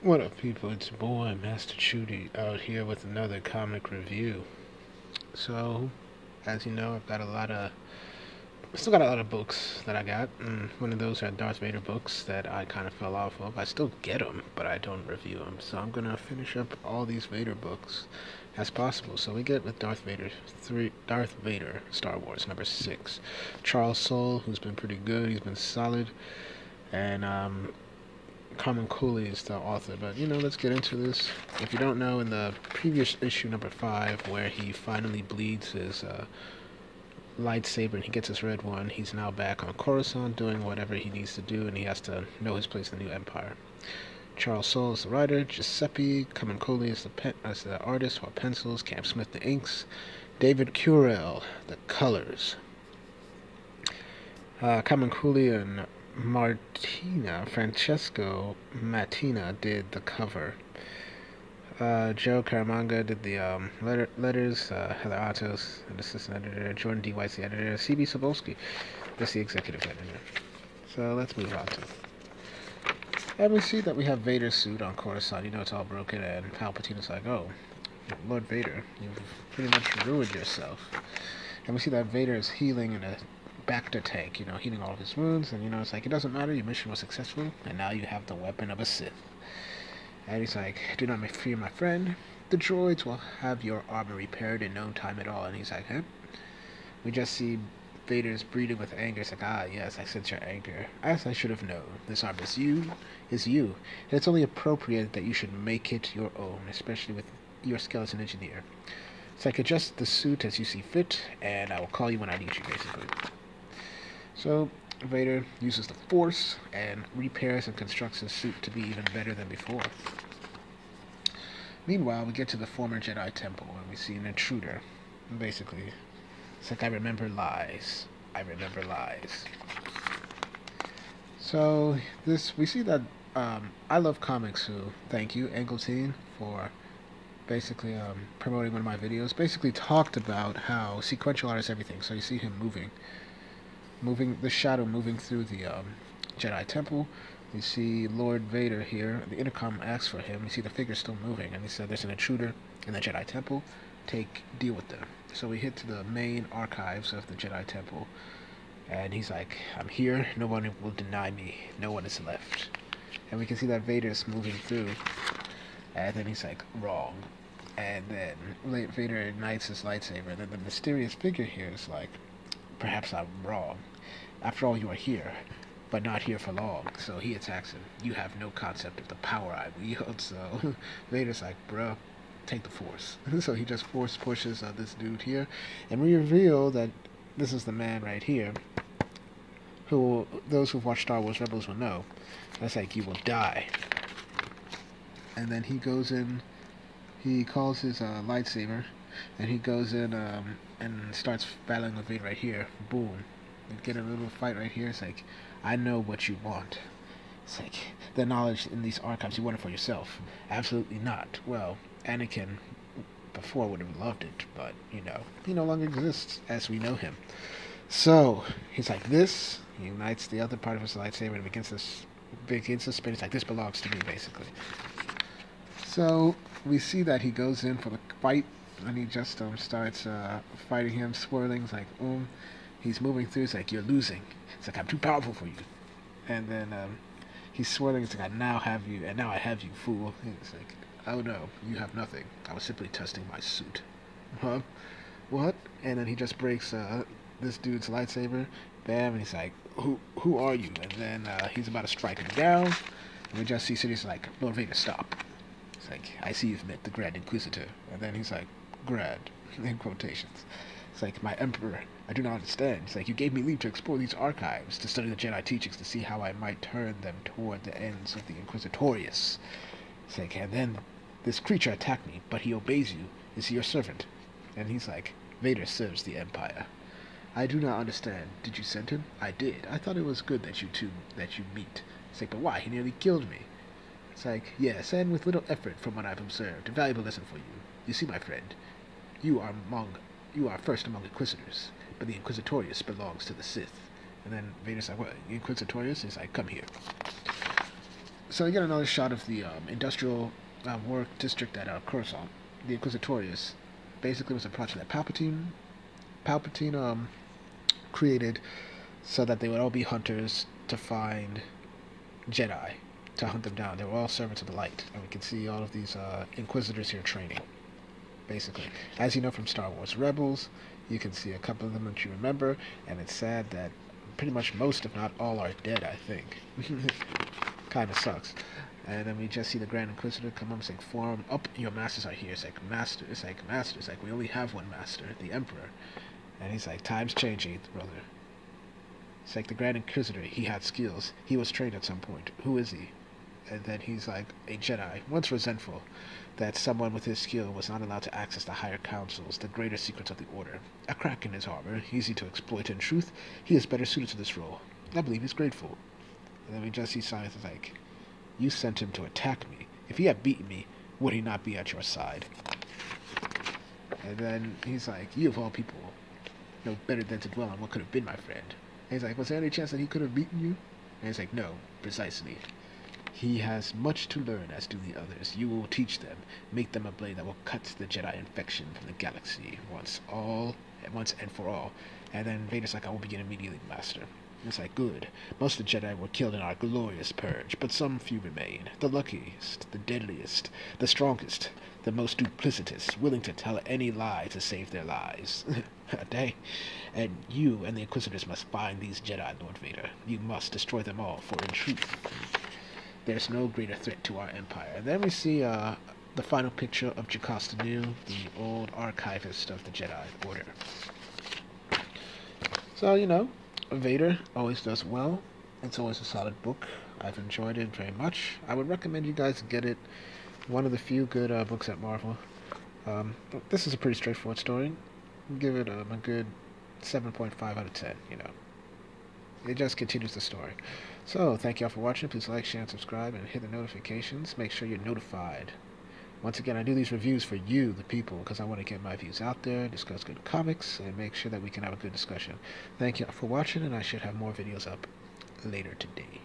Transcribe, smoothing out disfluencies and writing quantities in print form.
What up, people? It's your boy Master Chudy out here with another comic review. So, as you know, I still got a lot of books that I got. And one of those are Darth Vader books that I kind of fell off of. I still get them, but I don't review them. So I'm gonna finish up all these Vader books as possible. So we get with Darth Vader, Star Wars #6. Charles Soule, who's been pretty good. He's been solid, and Carmen Cooley is the author. But let's get into this. If you don't know, in the previous issue #5, where he finally bleeds his lightsaber and he gets his red one, he's now back on Coruscant doing whatever he needs to do, and he has to know his place in the new empire. Charles Soule is the writer, Giuseppe Camuncoli is the artist, or pencils, Cam Smith the inks, David Curell the colors. Camuncoli and Francesco Mattina did the cover. Joe Caramanga did the letters. Heather Atos, an assistant editor. Jordan D. White's the editor. C.B. Sobolski is the executive editor. So let's move on to it. And we see that we have Vader's suit on Coruscant. It's all broken, and Palpatine's like, "Oh, Lord Vader, you've pretty much ruined yourself." And we see that Vader is healing in a Bacta tank, healing all of his wounds, and it's like, it doesn't matter, your mission was successful, and now you have the weapon of a Sith. And he's like, "Do not fear, my friend. The droids will have your armor repaired in no time at all." And he's like, "Huh?" We just see Vader's breathing with anger. It's like, "Ah, yes, I sense your anger. As I should have known. This armor is you. And it's only appropriate that you should make it your own, especially with your skill as an engineer. It's like, adjust the suit as you see fit, and I will call you when I need you," basically. So Vader uses the Force and repairs and constructs his suit to be even better than before. Meanwhile, we get to the former Jedi Temple, and we see an intruder. Basically, it's like, "I remember lies. I remember lies." So we see that I Love Comics, who, thank you, Engelstein, for basically promoting one of my videos, basically talked about how sequential art is everything. So you see him moving the shadow moving through the Jedi Temple. You see Lord Vader here. The intercom asks for him. You see the figure still moving, and he said, "There's an intruder in the Jedi Temple. Deal with them." So we hit to the main archives of the Jedi Temple, and he's like, "I'm here. No one will deny me. No one is left." And we can see that Vader's moving through, and then he's like, "Wrong." And then Vader ignites his lightsaber, and then the mysterious figure here is like, "Perhaps I'm wrong. After all, you are here, but not here for long." So he attacks him. "You have no concept of the power I wield." So Vader's like, "Bruh, take the Force." So he just force pushes this dude here, and we reveal that this is the man right here, who those who've watched Star Wars Rebels will know. That's like, "You will die." And then he goes in, he calls his lightsaber, and he goes in and starts battling with Vader right here. Boom. They get a little fight right here. It's like, "I know what you want." It's like, "The knowledge in these archives, you want it for yourself." Absolutely not. Well, Anakin before would have loved it, but he no longer exists as we know him. So he's like this. He ignites the other part of his lightsaber and begins to spin. It's like, "This belongs to me," basically. So we see that he goes in for the fight, and he just starts fighting him, swirling. It's like, he's moving through. It's like, "You're losing." It's like, "I'm too powerful for you." And then he's swirling. It's like, "I now have you, and now I have you, fool." And it's like, "Oh no, you have nothing. I was simply testing my suit." Huh? What? And then he just breaks this dude's lightsaber. Bam! And he's like, "Who are you?" And then he's about to strike him down. And we just see Sidious like, "Lord Vader, stop." It's like, "I see you've met the Grand Inquisitor." And then he's like, "Grand," in quotations. It's like, "My Emperor, I do not understand." It's like, "You gave me leave to explore these archives, to study the Jedi teachings, to see how I might turn them toward the ends of the Inquisitorius." It's like, "And then this creature attacked me, but he obeys you. Is he your servant?" And he's like, "Vader serves the Empire." "I do not understand. Did you send him?" "I did. I thought it was good that you meet." It's like, "But why? He nearly killed me." It's like, "Yes, and with little effort from what I've observed. A valuable lesson for you. You see, my friend, you are first among Inquisitors, but the Inquisitorius belongs to the Sith." And then Vader's like, "What, Inquisitorius?" He's like, "Come here." So you get another shot of the industrial work district at Coruscant. The Inquisitors basically was a project that Palpatine created so that they would all be hunters to find Jedi, to hunt them down. They were all servants of the light, and we can see all of these Inquisitors here training. Basically, as you know from Star Wars Rebels, you can see a couple of them that you remember, and it's sad that pretty much most, if not all, are dead. I think. Kind of sucks. And then we just see the Grand Inquisitor come up and say, "Form up, your masters are here." It's like, "Master," it's like, "Master," it's like, "We only have one master, the Emperor." And he's like, "Time's changing, brother." It's like the Grand Inquisitor, he had skills. He was trained at some point. Who is he? And then he's like, a Jedi, once resentful that someone with his skill was not allowed to access the higher councils, the greater secrets of the Order. A crack in his armor, easy to exploit. In truth, he is better suited to this role. I believe he's grateful. And then we just see Science is like, "You sent him to attack me. If he had beaten me, would he not be at your side?" And then he's like, "You of all people know better than to dwell on what could have been, my friend." And he's like, "Was there any chance that he could have beaten you?" And he's like, "No, precisely. He has much to learn, as do the others. You will teach them, make them a blade that will cut the Jedi infection from the galaxy once and for all." And then Vader's like, "I will begin immediately, Master." And it's like, "Good. Most of the Jedi were killed in our glorious purge, but some few remain. The luckiest, the deadliest, the strongest, the most duplicitous, willing to tell any lie to save their lives." Dang. "And you and the Inquisitors must find these Jedi, Lord Vader. You must destroy them all, for in truth, there's no greater threat to our empire." And then we see the final picture of Jocasta Nu, the old archivist of the Jedi Order. So, Vader always does well. It's always a solid book. I've enjoyed it very much. I would recommend you guys get it. One of the few good books at Marvel. This is a pretty straightforward story. Give it a good 7.5 out of 10, It just continues the story. So, thank you all for watching. Please like, share, and subscribe, and hit the notifications. Make sure you're notified. Once again, I do these reviews for you, the people, because I want to get my views out there, discuss good comics, and make sure that we can have a good discussion. Thank you all for watching, and I should have more videos up later today.